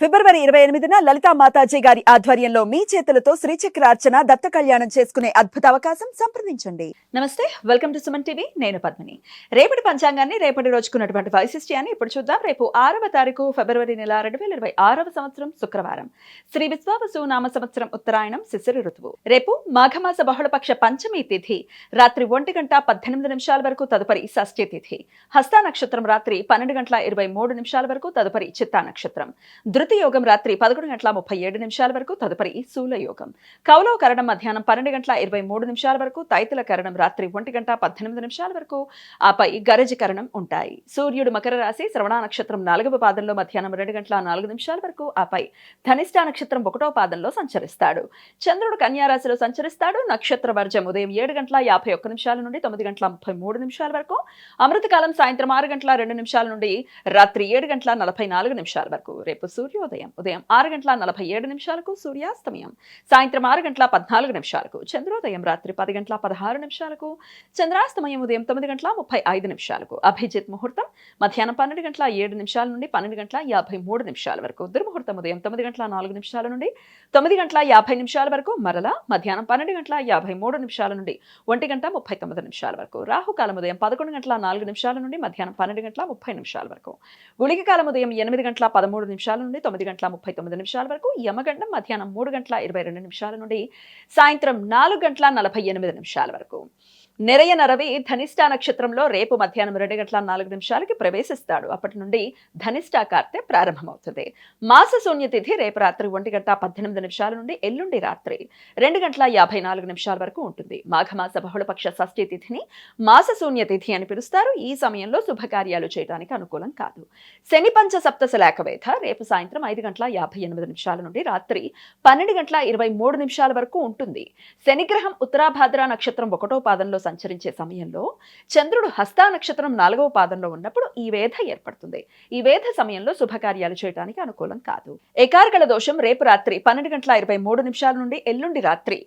ఫిబ్రవరి 28న లలితా మాతాజీ గారి ఆధ్వర్యంలో మీ చేతులతో శ్రీచక్రార్చన దత్త కళ్యాణం చేసుకునే అద్భుత అవకాశం సంప్రదించండి. నమస్తే, వెల్కమ్ టు సుమన్ టీవీ. నేను పద్మిని. రేపటి పంచాంగాన్ని, రేపటి రోజుకున్నటువంటి వైశిష్ట్యాన్ని ఇప్పుడు చూద్దాం. రేపు 6వ తారీఖు ఫిబ్రవరి నెల 2026వ సంవత్సరం శుక్రవారం. శ్రీ విశ్వావసు నామ సంవత్సరం ఉత్తరాయణం శిశిర ఋతువు. రేపు మాఘమాస బహుళపక్ష పంచమి తిథి రాత్రి 1:18 వరకు, తదుపరి షష్ఠి తిథి. హస్త నక్షత్రం రాత్రి 12:23 వరకు, తదుపరి చిత్తా నక్షత్రం. ధృతి యోగం రాత్రి 11:37 వరకు, తదుపరి శూల యోగం. కౌలవ కరణం మధ్యాహ్నం 12:23 వరకు, తైతుల కరణం రాత్రి 1:18 వరకు, ఆపై గరజి కరణం ఉంటాయి. సూర్యుడు మకర రాశి శ్రవణ నక్షత్రం 4వ పాదంలో మధ్యాహ్నం 2:04 వరకు, ఆపై ధనిష్ట నక్షత్రం 1వ పాదంలో సంచరిస్తాడు. చంద్రుడు కన్యా రాశిలో సంచరిస్తాడు. నక్షత్ర వర్జం ఉదయం 7:51 నుండి 9:33 వరకు, అమృతకాలం సాయంత్రం 6:02 నుండి రాత్రి 7:44 వరకు. రేపు సూర్యోదయం ఉదయం 6:47 సూర్యాస్తమయం సాయంత్రం 6:14 చంద్రోదయం రాత్రి 10:16 చంద్రాస్తమయం ఉదయం 9:35 అభిజిత్ ముహూర్తం మధ్యాహ్నం 12:07 నుండి 12:53 వరకు. దుర్ముహూర్తం ఉదయం 9:04 నుండి 9:50 వరకు, మరలా మధ్యాహ్నం 12:53 నుండి 1:39 వరకు. రాహుకాలం ఉదయం 11:04 నుండి మధ్యాహ్నం 12:30 వరకు. గుళిక కాలం ఉదయం 8:13 నుండి 9:39 వరకు. యమగండం మధ్యాహ్నం 3:22 నుండి సాయంత్రం 4:48 వరకు. నిరయ నరవి ధనిష్ట నక్షత్రంలో రేపు మధ్యాహ్నం 2:04 ప్రవేశిస్తాడు. అప్పటి నుండి ధనిష్ట కార్తె ప్రారంభమవుతుంది. మాస శూన్య తిథి రేపు రాత్రి 1:18 నుండి ఎల్లుండి రాత్రి 2:54 వరకు ఉంటుంది. మాఘమాస బహుళపక్ష షష్ఠి తిథిని మాస శూన్య తిథి అని పిలుస్తారు. ఈ సమయంలో శుభకార్యాలు చేయడానికి అనుకూలం కాదు. శని పంచ సప్తశ లేఖవేధ రేపు సాయంత్రం 5:58 నుండి రాత్రి 12:23 వరకు ఉంటుంది. శనిగ్రహం ఉత్తరాభాద్ర నక్షత్రం 1వ పాదంలో సంచరించే సమయంలో చంద్రుడు హస్త నక్షత్రం 4వ పాదంలో ఉన్నప్పుడు ఈ వేధ ఏర్పడుతుంది. ఈ వేధ సమయంలో శుభకార్యాలు చేయడానికి అనుకూలం కాదు. ఏకార్గళ దోషం రేపు రాత్రి 12:23 నుండి ఎల్లుండి రాత్రి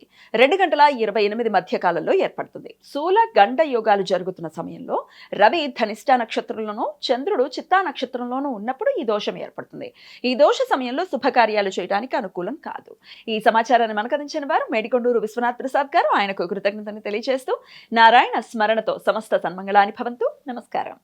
2:28 మధ్య కాలంలో ఏర్పడుతుంది. శూల గండ యోగాలు జరుగుతున్న సమయంలో రవి ధనిష్ట నక్షత్రంలోనూ చంద్రుడు చిత్తా నక్షత్రంలోనూ ఉన్నప్పుడు ఈ దోషం ఏర్పడుతుంది. ఈ దోష సమయంలో శుభకార్యాలు చేయడానికి అనుకూలం కాదు. ఈ సమాచారాన్ని మనకు అందించిన వారు మేడికొండూరు విశ్వనాథ్ ప్రసాద్ గారు. ఆయనకు కృతజ్ఞతను తెలియజేస్తూ నారాయణ స్మరణతో సమస్త సన్మంగళాని భవంతు. నమస్కారం.